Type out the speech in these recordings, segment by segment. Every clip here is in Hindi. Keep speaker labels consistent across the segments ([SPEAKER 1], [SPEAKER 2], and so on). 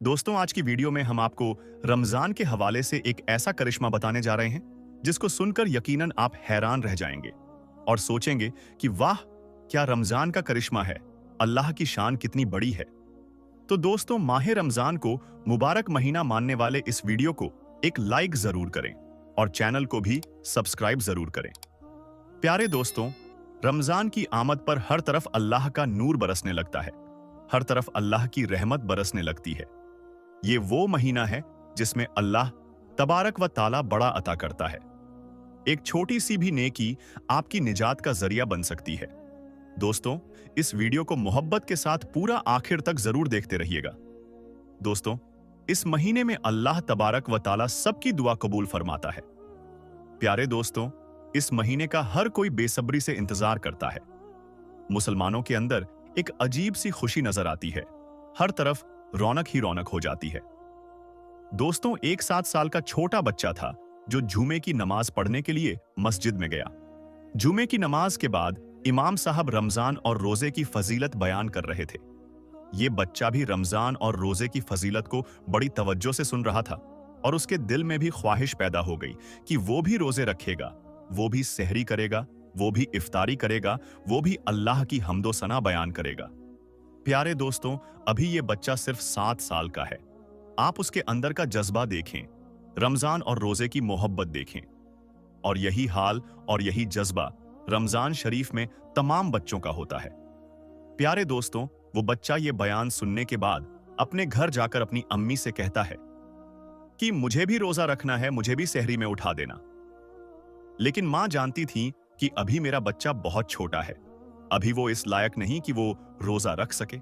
[SPEAKER 1] दोस्तों, आज की वीडियो में हम आपको रमजान के हवाले से एक ऐसा करिश्मा बताने जा रहे हैं जिसको सुनकर यकीनन आप हैरान रह जाएंगे और सोचेंगे कि वाह, क्या रमजान का करिश्मा है। अल्लाह की शान कितनी बड़ी है। तो दोस्तों, माह रमजान को मुबारक महीना मानने वाले इस वीडियो को एक लाइक जरूर करें और चैनल को भी सब्सक्राइब जरूर करें। प्यारे दोस्तों, रमजान की आमद पर हर तरफ अल्लाह का नूर बरसने लगता है, हर तरफ अल्लाह की रहमत बरसने लगती है। ये वो महीना है जिसमें अल्लाह तबारक व ताला बड़ा अता करता है। एक छोटी सी भी नेकी आपकी निजात का जरिया बन सकती है। दोस्तों, इस वीडियो को मोहब्बत के साथ पूरा आखिर तक जरूर देखते रहिएगा। दोस्तों, इस महीने में अल्लाह तबारक व ताला सबकी दुआ कबूल फरमाता है। प्यारे दोस्तों, इस महीने का हर कोई बेसब्री से इंतजार करता है। मुसलमानों के अंदर एक अजीब सी खुशी नजर आती है। हर तरफ रौनक ही रौनक हो जाती है। दोस्तों, एक 7 साल का छोटा बच्चा था जो जुमे की नमाज पढ़ने के लिए मस्जिद में गया। जुमे की नमाज के बाद इमाम साहब रमजान और रोजे की फजीलत बयान कर रहे थे। ये बच्चा भी रमजान और रोजे की फजीलत को बड़ी तवज्जो से सुन रहा था और उसके दिल में भी ख्वाहिश पैदा हो गई कि वो भी रोजे रखेगा, वो भी सहरी करेगा, वो भी इफ्तारी करेगा, वो भी अल्लाह की हम्दो सना बयान करेगा। प्यारे दोस्तों, अभी ये बच्चा सिर्फ 7 साल का है। आप उसके अंदर का जज्बा देखें, रमजान और रोजे की मोहब्बत देखें। और यही हाल और यही जज्बा रमजान शरीफ में तमाम बच्चों का होता है। प्यारे दोस्तों, वो बच्चा ये बयान सुनने के बाद अपने घर जाकर अपनी अम्मी से कहता है कि मुझे भी रोजा रखना है, मुझे भी सहरी में उठा देना। लेकिन मां जानती थी कि अभी मेरा बच्चा बहुत छोटा है, अभी वो इस लायक नहीं कि वो रोजा रख सके।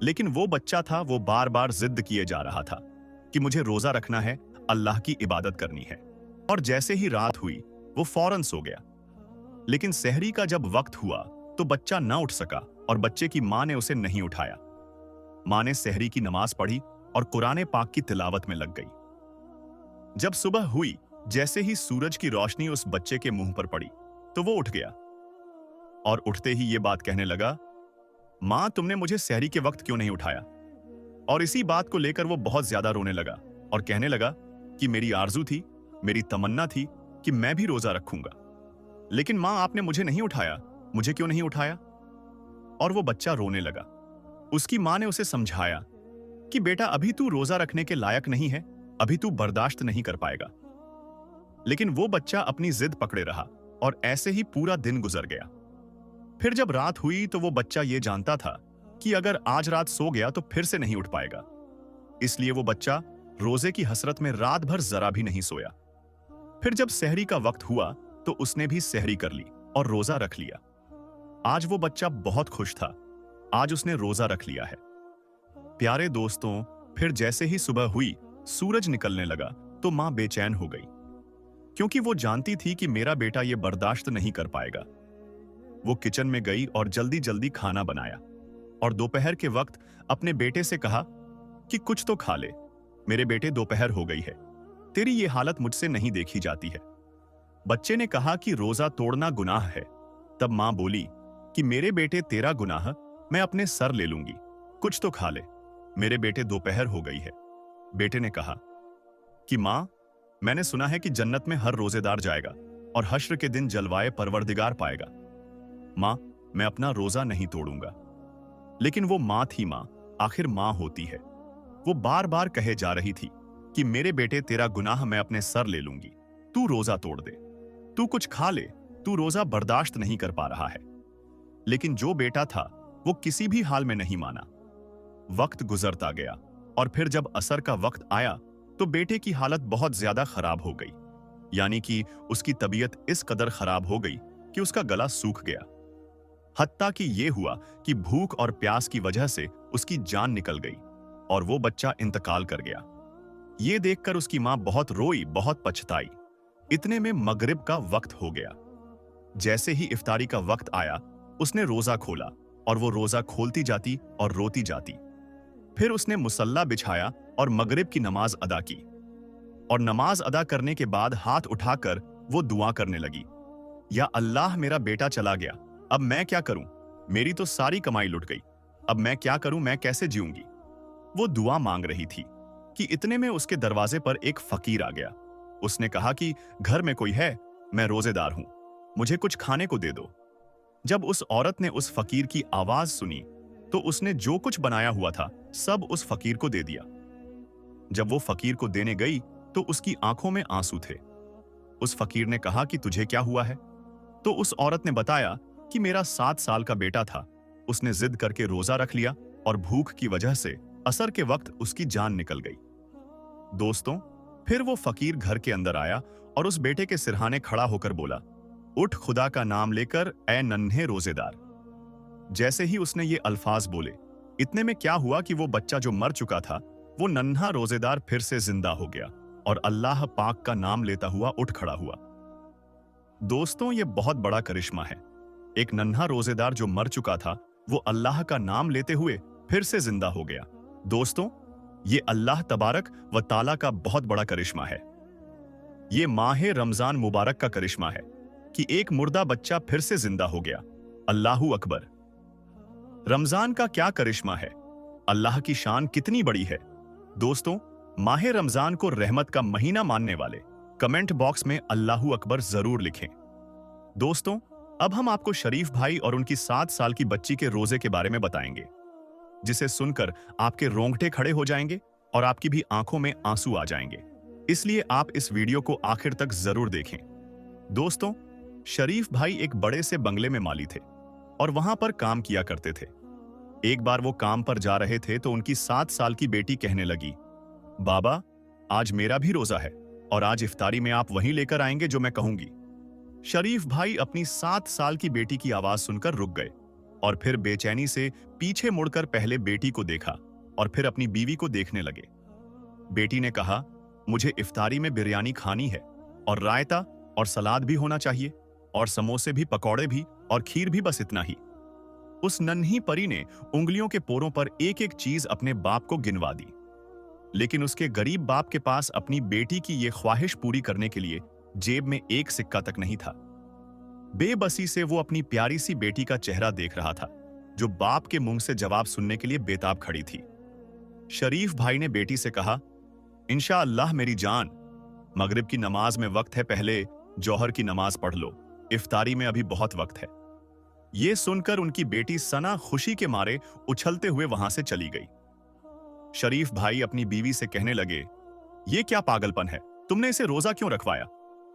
[SPEAKER 1] लेकिन वो बच्चा था, वो बार बार जिद किए जा रहा था कि मुझे रोजा रखना है, अल्लाह की इबादत करनी है। और जैसे ही रात हुई वो फौरन सो गया। लेकिन सहरी का जब वक्त हुआ तो बच्चा न उठ सका और बच्चे की मां ने उसे नहीं उठाया। मां ने सहरी की नमाज पढ़ी और कुरान पाक की तिलावत में लग गई। जब सुबह हुई, जैसे ही सूरज की रोशनी उस बच्चे के मुंह पर पड़ी तो वो उठ गया और उठते ही ये बात कहने लगा, मां, तुमने मुझे सहरी के वक्त क्यों नहीं उठाया। और इसी बात को लेकर वो बहुत ज्यादा रोने लगा और कहने लगा कि मेरी आरजू थी, मेरी तमन्ना थी कि मैं भी रोजा रखूंगा, लेकिन मां, आपने मुझे नहीं उठाया, मुझे क्यों नहीं उठाया। और वो बच्चा रोने लगा। उसकी मां ने उसे समझाया कि बेटा, अभी तू रोजा रखने के लायक नहीं है, अभी तू बर्दाश्त नहीं कर पाएगा। लेकिन वो बच्चा अपनी जिद पकड़े रहा और ऐसे ही पूरा दिन गुजर गया। फिर जब रात हुई तो वो बच्चा ये जानता था कि अगर आज रात सो गया तो फिर से नहीं उठ पाएगा। इसलिए वो बच्चा रोजे की हसरत में रात भर जरा भी नहीं सोया। फिर जब सहरी का वक्त हुआ तो उसने भी सहरी कर ली और रोजा रख लिया। आज वो बच्चा बहुत खुश था, आज उसने रोजा रख लिया है। प्यारे दोस्तों, फिर जैसे ही सुबह हुई, सूरज निकलने लगा तो मां बेचैन हो गई, क्योंकि वो जानती थी कि मेरा बेटा ये बर्दाश्त नहीं कर पाएगा। वो किचन में गई और जल्दी जल्दी खाना बनाया और दोपहर के वक्त अपने बेटे से कहा कि कुछ तो खा ले। मेरे बेटे, दोपहर हो गई है, तेरी ये हालत मुझसे नहीं देखी जाती है। बच्चे ने कहा कि रोजा तोड़ना गुनाह है। तब मां बोली कि मेरे बेटे, तेरा गुनाह मैं अपने सर ले लूंगी, कुछ तो खा ले। मेरे बेटे, दोपहर हो गई है। बेटे ने कहा कि मां, मैंने सुना है कि जन्नत में हर रोजेदार जाएगा और हश्र के दिन जलवाए परवरदिगार पाएगा। मां, मैं अपना रोजा नहीं तोड़ूंगा। लेकिन वो मां थी, मां आखिर मां होती है। वो बार बार कहे जा रही थी कि मेरे बेटे, तेरा गुनाह मैं अपने सर ले लूंगी, तू रोजा तोड़ दे, तू कुछ खा ले, तू रोजा बर्दाश्त नहीं कर पा रहा है। लेकिन जो बेटा था वो किसी भी हाल में नहीं माना। वक्त गुजरता गया और फिर जब असर का वक्त आया तो बेटे की हालत बहुत ज्यादा खराब हो गई, यानी कि उसकी तबीयत इस कदर खराब हो गई कि उसका गला सूख गया। हत्ता कि ये हुआ कि भूख और प्यास की वजह से उसकी जान निकल गई और वो बच्चा इंतकाल कर गया। ये देखकर उसकी मां बहुत रोई, बहुत पछताई। इतने में मगरिब का वक्त हो गया। जैसे ही इफ्तारी का वक्त आया, उसने रोजा खोला और वो रोजा खोलती जाती और रोती जाती। फिर उसने मुसल्ला बिछाया और मगरिब की नमाज अदा की और नमाज अदा करने के बाद हाथ उठाकर वो दुआ करने लगी, या अल्लाह, मेरा बेटा चला गया, अब मैं क्या करूं, मेरी तो सारी कमाई लुट गई, अब मैं क्या करूं, मैं कैसे जीऊंगी। वो दुआ मांग रही थी कि इतने में उसके दरवाजे पर एक फकीर आ गया। उसने कहा कि घर में कोई है? मैं रोजेदार हूं, मुझे कुछ खाने को दे दो। जब उस औरत ने उस फकीर की आवाज सुनी तो उसने जो कुछ बनाया हुआ था सब उस फकीर को दे दिया। जब वो फकीर को देने गई तो उसकी आंखों में आंसू थे। उस फकीर ने कहा कि तुझे क्या हुआ है? तो उस औरत ने बताया कि मेरा 7 साल का बेटा था, उसने जिद करके रोजा रख लिया और भूख की वजह से असर के वक्त उसकी जान निकल गई। दोस्तों, फिर वो फकीर घर के अंदर आया और उस बेटे के सिरहाने खड़ा होकर बोला, उठ खुदा का नाम लेकर ऐ नन्हे रोजेदार। जैसे ही उसने ये अल्फाज बोले, इतने में क्या हुआ कि वो बच्चा जो मर चुका था, वो नन्हा रोजेदार फिर से जिंदा हो गया और अल्लाह पाक का नाम लेता हुआ उठ खड़ा हुआ। दोस्तों, ये बहुत बड़ा करिश्मा है। एक नन्हा रोजेदार जो मर चुका था, वो अल्लाह का नाम लेते हुए फिर से जिंदा हो गया। दोस्तों, ये अल्लाह तबारक व ताला का बहुत बड़ा करिश्मा है। ये माह रमजान मुबारक का करिश्मा है कि एक मुर्दा बच्चा फिर से जिंदा हो गया। अल्लाहू अकबर। रमजान का क्या करिश्मा है, अल्लाह की शान कितनी बड़ी है। दोस्तों, माह रमजान को रहमत का महीना मानने वाले कमेंट बॉक्स में अल्लाहू अकबर जरूर लिखें। दोस्तों, अब हम आपको शरीफ भाई और उनकी 7 साल की बच्ची के रोजे के बारे में बताएंगे, जिसे सुनकर आपके रोंगटे खड़े हो जाएंगे और आपकी भी आंखों में आंसू आ जाएंगे। इसलिए आप इस वीडियो को आखिर तक जरूर देखें। दोस्तों, शरीफ भाई एक बड़े से बंगले में माली थे और वहां पर काम किया करते थे। एक बार वो काम पर जा रहे थे तो उनकी 7 साल की बेटी कहने लगी, बाबा, आज मेरा भी रोजा है और आज इफ्तारी में आप वहीं लेकर आएंगे जो मैं कहूंगी। शरीफ भाई अपनी 7 साल की बेटी की आवाज सुनकर रुक गए और फिर बेचैनी से पीछे मुड़कर पहले बेटी को देखा और फिर अपनी बीवी को देखने लगे। बेटी ने कहा, मुझे इफ्तारी में बिरयानी खानी है और रायता और सलाद भी होना चाहिए और समोसे भी, पकौड़े भी और खीर भी, बस इतना ही। उस नन्ही परी ने उंगलियों के पोरों पर एक एक चीज अपने बाप को गिनवा दी, लेकिन उसके गरीब बाप के पास अपनी बेटी की यह ख्वाहिश पूरी करने के लिए जेब में एक सिक्का तक नहीं था। बेबसी से वो अपनी प्यारी सी बेटी का चेहरा देख रहा था, जो बाप के मुंह से जवाब सुनने के लिए बेताब खड़ी थी। शरीफ भाई ने बेटी से कहा, इंशाअल्लाह मेरी जान, मगरिब की नमाज में वक्त है, पहले जौहर की नमाज पढ़ लो, इफ्तारी में अभी बहुत वक्त है। यह सुनकर उनकी बेटी सना खुशी के मारे उछलते हुए वहां से चली गई। शरीफ भाई अपनी बीवी से कहने लगे, ये क्या पागलपन है, तुमने इसे रोजा क्यों रखवाया,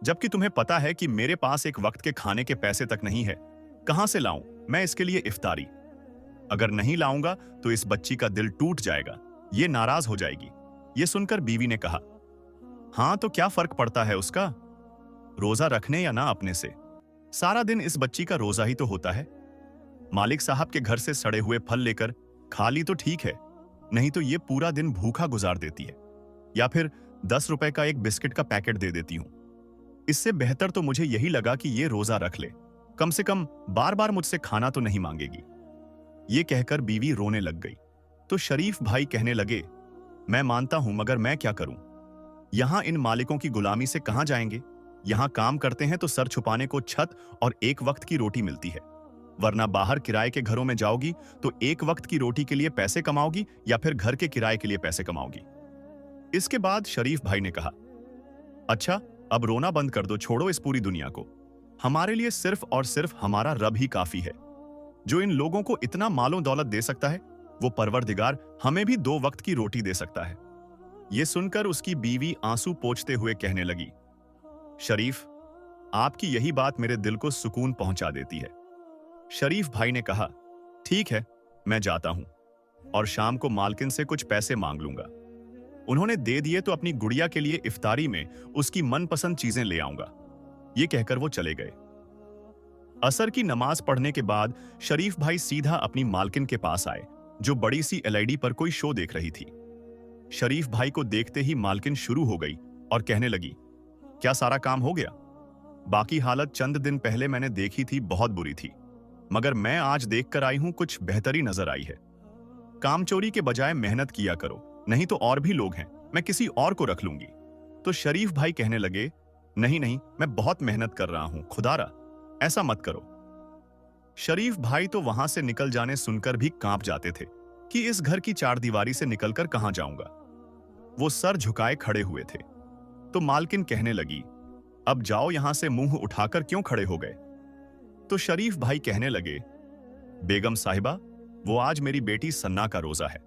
[SPEAKER 1] जबकि तुम्हें पता है कि मेरे पास एक वक्त के खाने के पैसे तक नहीं है। कहां से लाऊं मैं इसके लिए इफ्तारी? अगर नहीं लाऊंगा तो इस बच्ची का दिल टूट जाएगा, ये नाराज हो जाएगी। ये सुनकर बीवी ने कहा, हां तो क्या फर्क पड़ता है उसका, रोजा रखने या ना अपने से, सारा दिन इस बच्ची का रोजा ही तो होता है। मालिक साहब के घर से सड़े हुए फल लेकर खा ली तो ठीक है, नहीं तो ये पूरा दिन भूखा गुजार देती है, या फिर 10 रुपए का एक बिस्किट का पैकेट दे देती हूं। इससे बेहतर तो मुझे यही लगा कि ये रोजा रख ले, कम से कम बार बार मुझसे खाना तो नहीं मांगेगी। ये कहकर बीवी रोने लग गई तो शरीफ भाई कहने लगे, मैं मानता हूं, मगर मैं क्या करूं, यहां इन मालिकों की गुलामी से कहां जाएंगे। यहां काम करते हैं तो सर छुपाने को छत और एक वक्त की रोटी मिलती है, वरना बाहर किराए के घरों में जाओगी तो एक वक्त की रोटी के लिए पैसे कमाओगी या फिर घर के किराए के लिए पैसे कमाओगी। इसके बाद शरीफ भाई ने कहा, अच्छा अब रोना बंद कर दो, छोड़ो इस पूरी दुनिया को, हमारे लिए सिर्फ और सिर्फ हमारा रब ही काफी है। जो इन लोगों को इतना मालों दौलत दे सकता है, वो परवरदिगार हमें भी 2 वक्त की रोटी दे सकता है। यह सुनकर उसकी बीवी आंसू पोंछते हुए कहने लगी, शरीफ, आपकी यही बात मेरे दिल को सुकून पहुंचा देती है। शरीफ भाई ने कहा, ठीक है, मैं जाता हूं और शाम को मालकिन से कुछ पैसे मांग लूंगा। उन्होंने दे दिए तो अपनी गुड़िया के लिए इफ्तारी में उसकी मनपसंद चीजें ले आऊंगा। ये कहकर वो चले गए। असर की नमाज पढ़ने के बाद शरीफ भाई सीधा अपनी मालकिन के पास आए, जो बड़ी सी एलईडी पर कोई शो देख रही थी। शरीफ भाई को देखते ही मालकिन शुरू हो गई और कहने लगी, क्या सारा काम हो गया? बाकी हालत चंद दिन पहले मैंने देखी थी, बहुत बुरी थी, मगर मैं आज देखकर आई हूं, कुछ बेहतरी नजर आई है। कामचोरी के बजाय मेहनत किया करो, नहीं तो और भी लोग हैं, मैं किसी और को रख लूंगी। तो शरीफ भाई कहने लगे, नहीं नहीं, मैं बहुत मेहनत कर रहा हूं, खुदारा ऐसा मत करो। शरीफ भाई तो वहां से निकल जाने सुनकर भी कांप जाते थे कि इस घर की चारदीवारी से निकलकर कहां जाऊंगा। वो सर झुकाए खड़े हुए थे। तो मालकिन कहने लगी, अब जाओ यहां से, मुंह उठाकर क्यों खड़े हो गए। तो शरीफ भाई कहने लगे, बेगम साहिबा, वो आज मेरी बेटी सन्ना का रोजा है।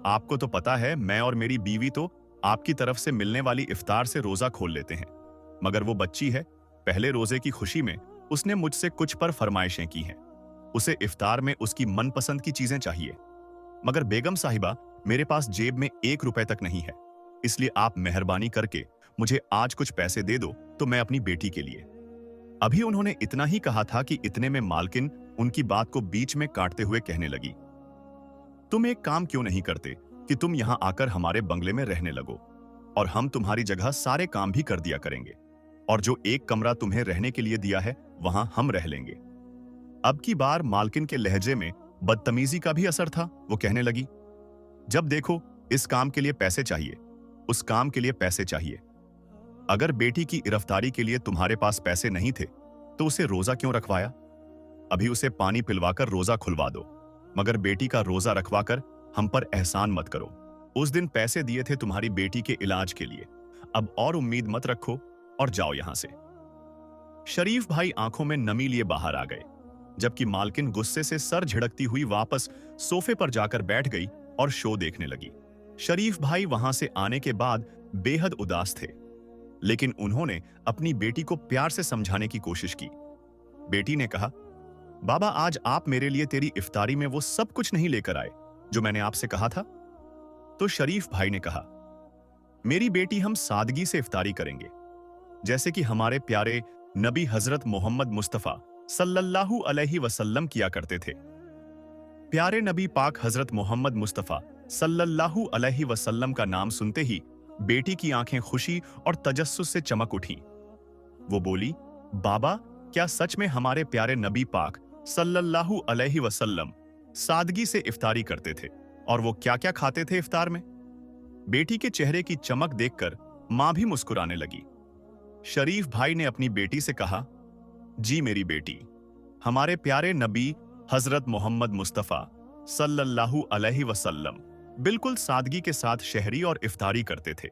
[SPEAKER 1] आपको तो पता है मैं और मेरी बीवी तो आपकी तरफ से मिलने वाली इफ्तार से रोजा खोल लेते हैं, मगर वो बच्ची है, पहले रोजे की खुशी में उसने मुझसे कुछ पर फरमाइशें की हैं। उसे इफ्तार में उसकी मनपसंद की चीजें चाहिए, मगर बेगम साहिबा मेरे पास जेब में 1 रुपए तक नहीं है, इसलिए आप मेहरबानी करके मुझे आज कुछ पैसे दे दो तो मैं अपनी बेटी के लिए। अभी उन्होंने इतना ही कहा था कि इतने में मालकिन उनकी बात को बीच में काटते हुए कहने लगी, तुम एक काम क्यों नहीं करते कि तुम यहां आकर हमारे बंगले में रहने लगो और हम तुम्हारी जगह सारे काम भी कर दिया करेंगे, और जो एक कमरा तुम्हें रहने के लिए दिया है वहां हम रह लेंगे। अब की बार मालकिन के लहजे में बदतमीजी का भी असर था। वो कहने लगी, जब देखो इस काम के लिए पैसे चाहिए, उस काम के लिए पैसे चाहिए। अगर बेटी की गिरफ्तारी के लिए तुम्हारे पास पैसे नहीं थे तो उसे रोजा क्यों रखवाया। अभी उसे पानी पिलवाकर रोजा खुलवा दो, मगर बेटी का रोजा रखवाकर हम पर एहसान मत करो। उस दिन पैसे दिए थे तुम्हारी बेटी के इलाज के लिए, अब और उम्मीद मत रखो और जाओ यहां से। शरीफ भाई आंखों में नमी लिए बाहर आ गए, जबकि मालकिन गुस्से से सर झिड़कती हुई वापस सोफे पर जाकर बैठ गई और शो देखने लगी। शरीफ भाई वहां से आने के बाद बेहद उदास थे, लेकिन उन्होंने अपनी बेटी को प्यार से समझाने की कोशिश की। बेटी ने कहा, बाबा आज आप मेरे लिए तेरी इफ्तारी में वो सब कुछ नहीं लेकर आए जो मैंने आपसे कहा था। तो शरीफ भाई ने कहा, मेरी बेटी हम सादगी से इफ्तारी करेंगे, जैसे कि हमारे प्यारे नबी हजरत मोहम्मद मुस्तफा सल्लल्लाहु अलैहि वसल्लम किया करते थे। प्यारे नबी पाक हजरत मोहम्मद मुस्तफा सल्लल्लाहु अलैहि वसल्लम का नाम सुनते ही बेटी की आंखें खुशी और तजस्सुस से चमक उठी। वो बोली, बाबा क्या सच में हमारे प्यारे नबी पाक सल्लल्लाहु अलैहि वसल्लम सादगी से इफ्तारी करते थे, और वो क्या क्या खाते थे इफ्तार में। बेटी के चेहरे की चमक देखकर मां भी मुस्कुराने लगी। शरीफ भाई ने अपनी बेटी से कहा, जी मेरी बेटी, हमारे प्यारे नबी हजरत मोहम्मद मुस्तफा सल्लल्लाहु अलैहि वसल्लम बिल्कुल सादगी के साथ शहरी और इफ्तारी करते थे।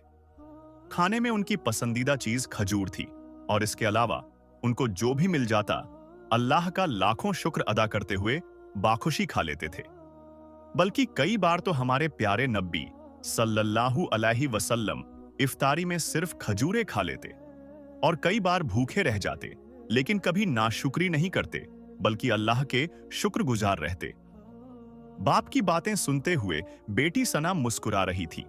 [SPEAKER 1] खाने में उनकी पसंदीदा चीज खजूर थी, और इसके अलावा उनको जो भी मिल जाता अल्लाह का लाखों शुक्र अदा करते हुए बाखुशी खा लेते थे। बल्कि कई बार तो हमारे प्यारे नबी सल्लल्लाहु अलैहि वसल्लम इफ्तारी में सिर्फ खजूरें खा लेते, और कई बार भूखे रह जाते, लेकिन कभी नाशुक्री नहीं करते, बल्कि अल्लाह के शुक्रगुजार रहते। बाप की बातें सुनते हुए बेटी सना मुस्कुरा रही थी।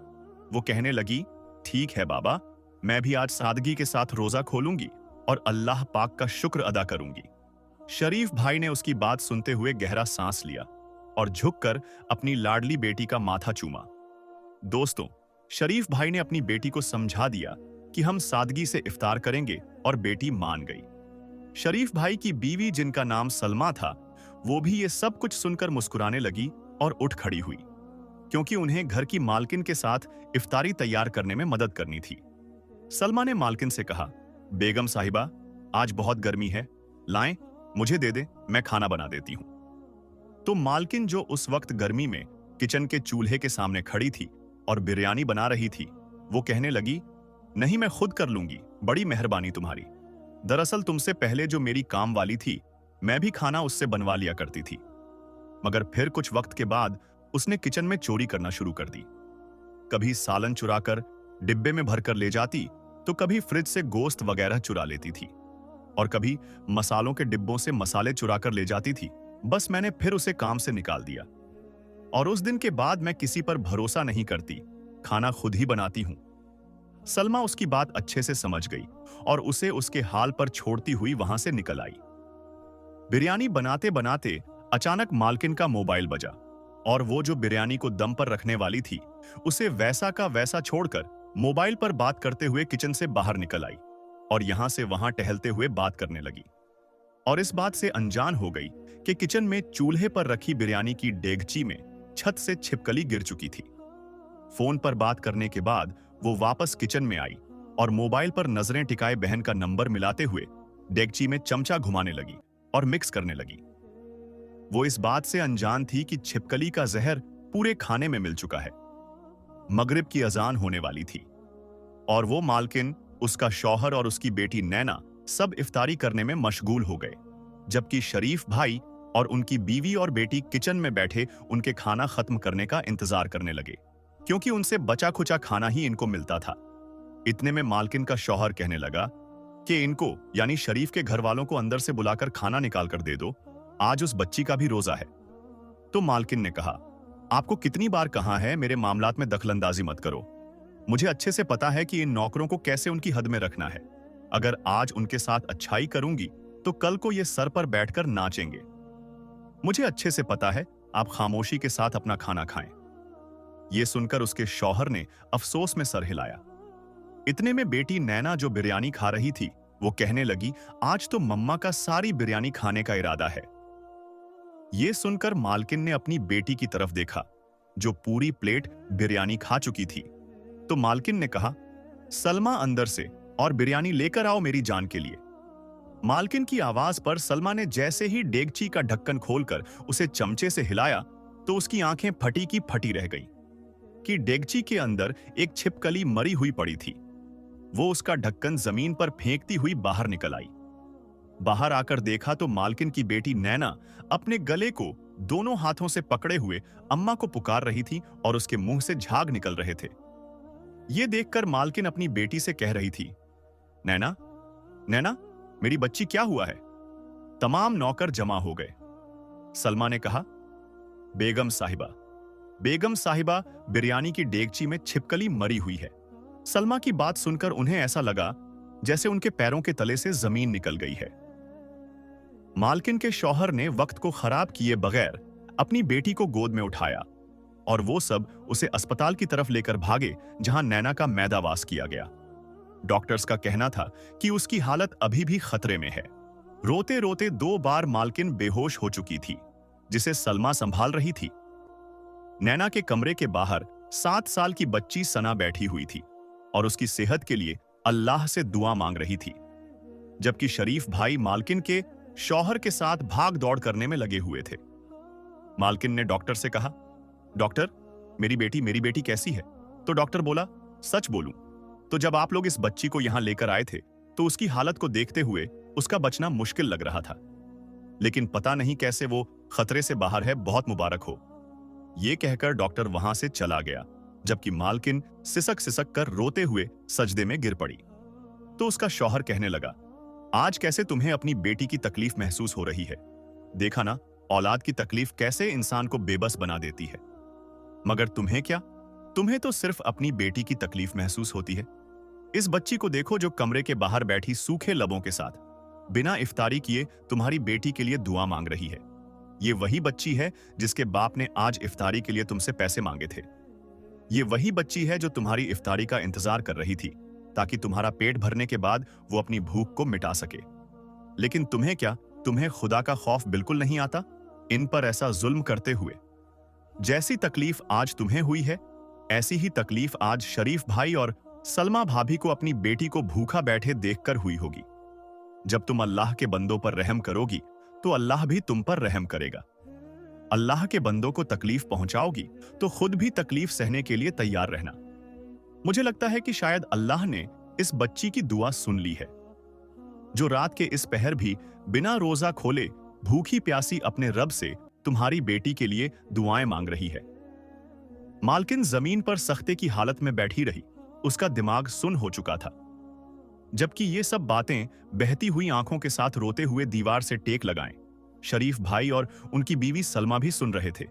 [SPEAKER 1] वो कहने लगी, ठीक है बाबा, मैं भी आज सादगी के साथ रोजा खोलूंगी और अल्लाह पाक का शुक्र अदा करूंगी। शरीफ भाई ने उसकी बात सुनते हुए गहरा सांस लिया और झुककर अपनी लाडली बेटी का माथा चूमा। दोस्तों, शरीफ भाई ने अपनी बेटी को समझा दिया कि हम सादगी से इफ्तार करेंगे, और बेटी मान गई। शरीफ भाई की बीवी, जिनका नाम सलमा था, वो भी ये सब कुछ सुनकर मुस्कुराने लगी और उठ खड़ी हुई, क्योंकि उन्हें घर की मालकिन के साथ इफ्तारी तैयार करने में मदद करनी थी। सलमा ने मालकिन से कहा, बेगम साहिबा आज बहुत गर्मी है, लाएं मुझे दे दे, मैं खाना बना देती हूं। तो मालकिन, जो उस वक्त गर्मी में किचन के चूल्हे के सामने खड़ी थी और बिरयानी बना रही थी, वो कहने लगी, नहीं मैं खुद कर लूंगी, बड़ी मेहरबानी तुम्हारी। दरअसल तुमसे पहले जो मेरी काम वाली थी, मैं भी खाना उससे बनवा लिया करती थी, मगर फिर कुछ वक्त के बाद उसने किचन में चोरी करना शुरू कर दी। कभी सालन चुराकर डिब्बे में भरकर ले जाती, तो कभी फ्रिज से गोश्त वगैरह चुरा लेती थी, और कभी मसालों के डिब्बों से मसाले चुराकर ले जाती थी। बस मैंने फिर उसे काम से निकाल दिया, और उस दिन के बाद मैं किसी पर भरोसा नहीं करती, खाना खुद ही बनाती हूं। सलमा उसकी बात अच्छे से समझ गई और उसे उसके हाल पर छोड़ती हुई वहां से निकल आई। बिरयानी बनाते बनाते अचानक मालकिन का मोबाइल बजा, और वो जो बिरयानी को दम पर रखने वाली थी, उसे वैसा का वैसा छोड़कर मोबाइल पर बात करते हुए किचन से बाहर निकल आई और यहां से वहां टहलते हुए बात करने लगी, और इस बात से अनजान हो गई कि किचन में चूल्हे पर रखी बिरयानी की डेगची में छत से छिपकली गिर चुकी थी। फोन पर बात करने के बाद वो वापस किचन में आई और मोबाइल पर नजरें टिकाए बहन का नंबर मिलाते हुए डेगची में चमचा घुमाने लगी और मिक्स करने लगी। वो इस बात से अनजान थी कि छिपकली का जहर पूरे खाने में मिल चुका है। मगरिब की अजान होने वाली थी और वो मालकिन, उसका शौहर और उसकी बेटी नैना सब इफ्तारी करने में मशगूल हो गए, जबकि शरीफ भाई और उनकी बीवी और बेटी किचन में बैठे उनके खाना खत्म करने का इंतजार करने लगे, क्योंकि उनसे बचा खुचा खाना ही इनको मिलता था। इतने में मालकिन का शौहर कहने लगा कि इनको यानी शरीफ के घर वालों को अंदर से बुलाकर खाना निकाल कर दे दो, आज उस बच्ची का भी रोजा है। तो मालकिन ने कहा, आपको कितनी बार कहा है मेरे मामलात में दखलंदाजी मत करो। मुझे अच्छे से पता है कि इन नौकरों को कैसे उनकी हद में रखना है। अगर आज उनके साथ अच्छाई करूंगी तो कल को ये सर पर बैठकर नाचेंगे। मुझे अच्छे से पता है, आप खामोशी के साथ अपना खाना खाएं। ये सुनकर उसके शौहर ने अफसोस में सर हिलाया। इतने में बेटी नैना जो बिरयानी खा रही थी, वो कहने लगी, आज तो मम्मा का सारी बिरयानी खाने का इरादा है। ये सुनकर मालकिन ने अपनी बेटी की तरफ देखा, जो पूरी प्लेट बिरयानी खा चुकी थी। तो मालकिन ने कहा, सलमा अंदर से और बिरयानी लेकर आओ मेरी जान के लिए। मालकिन की आवाज पर सलमा ने जैसे ही डेगची का ढक्कन खोलकर उसे चमचे से हिलाया तो उसकी आंखें फटी की फटी रह गईं कि डेगची के अंदर एक छिपकली मरी हुई पड़ी थी। वो उसका ढक्कन जमीन पर फेंकती हुई बाहर निकल आई। बाहर आकर देखा तो मालकिन की बेटी नैना अपने गले को दोनों हाथों से पकड़े हुए अम्मा को पुकार रही थी और उसके मुंह से झाग निकल रहे थे। ये देखकर मालकिन अपनी बेटी से कह रही थी, नैना, नैना, मेरी बच्ची क्या हुआ है? तमाम नौकर जमा हो गए। सलमा ने कहा, बेगम साहिबा, बेगम साहिबा, बिरयानी की डेगची में छिपकली मरी हुई है। सलमा की बात सुनकर उन्हें ऐसा लगा जैसे उनके पैरों के तले से जमीन निकल गई है। मालकिन के शौहर ने वक्त को खराब किए बगैर अपनी बेटी को गोद में उठाया और वो सब उसे अस्पताल की तरफ लेकर भागे, जहां नैना का मैदावास किया गया। डॉक्टर्स का कहना था कि उसकी हालत अभी भी खतरे में है। रोते रोते 2 बार मालकिन बेहोश हो चुकी थी, जिसे सलमा संभाल रही थी। नैना के कमरे के बाहर 7 साल की बच्ची सना बैठी हुई थी और उसकी सेहत के लिए अल्लाह से दुआ मांग रही थी, जबकि शरीफ भाई मालकिन के शौहर के साथ भाग दौड़ करने में लगे हुए थे। मालकिन ने डॉक्टर से कहा, डॉक्टर, मेरी बेटी कैसी है? तो डॉक्टर बोला, सच बोलूं तो जब आप लोग इस बच्ची को यहां लेकर आए थे तो उसकी हालत को देखते हुए उसका बचना मुश्किल लग रहा था, लेकिन पता नहीं कैसे वो खतरे से बाहर है, बहुत मुबारक हो। यह कहकर डॉक्टर वहां से चला गया, जबकि मालकिन सिसक सिसक कर रोते हुए सजदे में गिर पड़ी। तो उसका शौहर कहने लगा, आज कैसे तुम्हें अपनी बेटी की तकलीफ महसूस हो रही है? देखा ना, औलाद की तकलीफ कैसे इंसान को बेबस बना देती है। मगर तुम्हें क्या? तुम्हें तो सिर्फ अपनी बेटी की तकलीफ महसूस होती है। इस बच्ची को देखो जो कमरे के बाहर बैठी सूखे लबों के साथ बिना इफ्तारी किए तुम्हारी बेटी के लिए दुआ मांग रही है। ये वही बच्ची है जिसके बाप ने आज इफ्तारी के लिए तुमसे पैसे मांगे थे। ये वही बच्ची है जो तुम्हारी इफ्तारी का इंतजार कर रही थी ताकि तुम्हारा पेट भरने के बाद वो अपनी भूख को मिटा सके। लेकिन तुम्हें क्या? तुम्हें खुदा का खौफ बिल्कुल नहीं आता इन पर ऐसा जुल्म करते हुए? जैसी तकलीफ आज तुम्हें हुई है, ऐसी ही तकलीफ आज शरीफ भाई और सलमा भाभी को अपनी बेटी को भूखा बैठे देखकर हुई होगी। जब तुम अल्लाह के बंदों पर रहम करोगी तो अल्लाह भी तुम पर रहम करेगा। अल्लाह के बंदों को तकलीफ पहुंचाओगी तो खुद भी तकलीफ सहने के लिए तैयार रहना। मुझे लगता है कि शायद अल्लाह ने इस बच्ची की दुआ सुन ली है, जो रात के इस पहर भी बिना रोजा खोले भूखी प्यासी अपने रब से तुम्हारी बेटी के लिए दुआएं मांग रही है। मालकिन जमीन पर सख्ते की हालत में बैठी रही, उसका दिमाग सुन हो चुका था, जबकि ये सब बातें बहती हुई आंखों के साथ रोते हुए दीवार से टेक लगाएं शरीफ भाई और उनकी बीवी सलमा भी सुन रहे थे।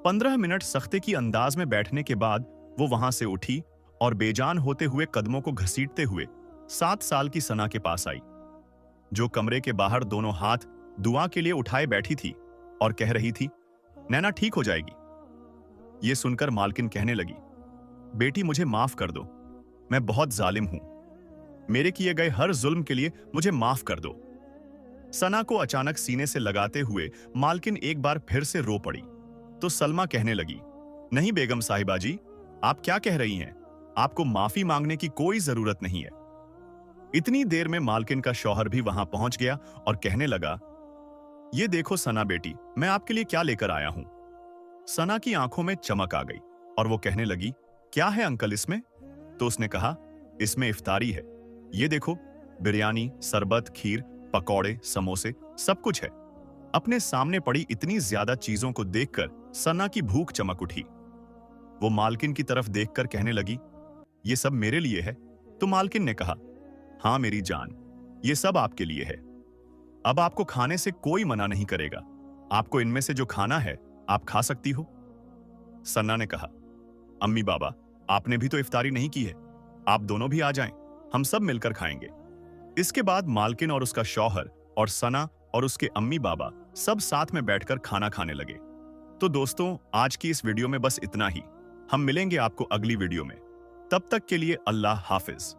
[SPEAKER 1] 15 मिनट सख्ते की अंदाज में बैठने के बाद वो वहां से उठी और बेजान होते हुए कदमों को घसीटते हुए 7 साल की सना के पास आई, जो कमरे के बाहर दोनों हाथ दुआ के लिए उठाए बैठी थी और कह रही थी, नैना ठीक हो जाएगी। ये सुनकर मालकिन कहने लगी, बेटी मुझे माफ कर दो, मैं बहुत जालिम हूं, मेरे किए गए हर जुल्म के लिए मुझे माफ कर दो। सना को अचानक सीने से लगाते हुए मालकिन एक बार फिर से रो पड़ी। तो सलमा कहने लगी, नहीं बेगम साहिबा जी, आप क्या कह रही हैं? आपको माफी मांगने की कोई जरूरत नहीं है। इतनी देर में मालकिन का शौहर भी वहां पहुंच गया और कहने लगा, ये देखो सना बेटी, मैं आपके लिए क्या लेकर आया हूं। सना की आंखों में चमक आ गई और वो कहने लगी, क्या है अंकल इसमें? तो उसने कहा, इसमें इफ्तारी है। ये देखो, बिरयानी, शरबत, खीर, पकौड़े, समोसे, सब कुछ है। अपने सामने पड़ी इतनी ज्यादा चीजों को देखकर सना की भूख चमक उठी। वो मालकिन की तरफ देखकर कहने लगी, ये सब मेरे लिए है? तो मालकिन ने कहा, हाँ मेरी जान, ये सब आपके लिए है। अब आपको खाने से कोई मना नहीं करेगा। आपको इनमें से जो खाना है आप खा सकती हो। सन्ना ने कहा, अम्मी बाबा, आपने भी तो इफ्तारी नहीं की है, आप दोनों भी आ जाएं, हम सब मिलकर खाएंगे। इसके बाद मालकिन और उसका शौहर और सना और उसके अम्मी बाबा सब साथ में बैठकर खाना खाने लगे। तो दोस्तों, आज की इस वीडियो में बस इतना ही। हम मिलेंगे आपको अगली वीडियो में। तब तक के लिए अल्लाह हाफिज।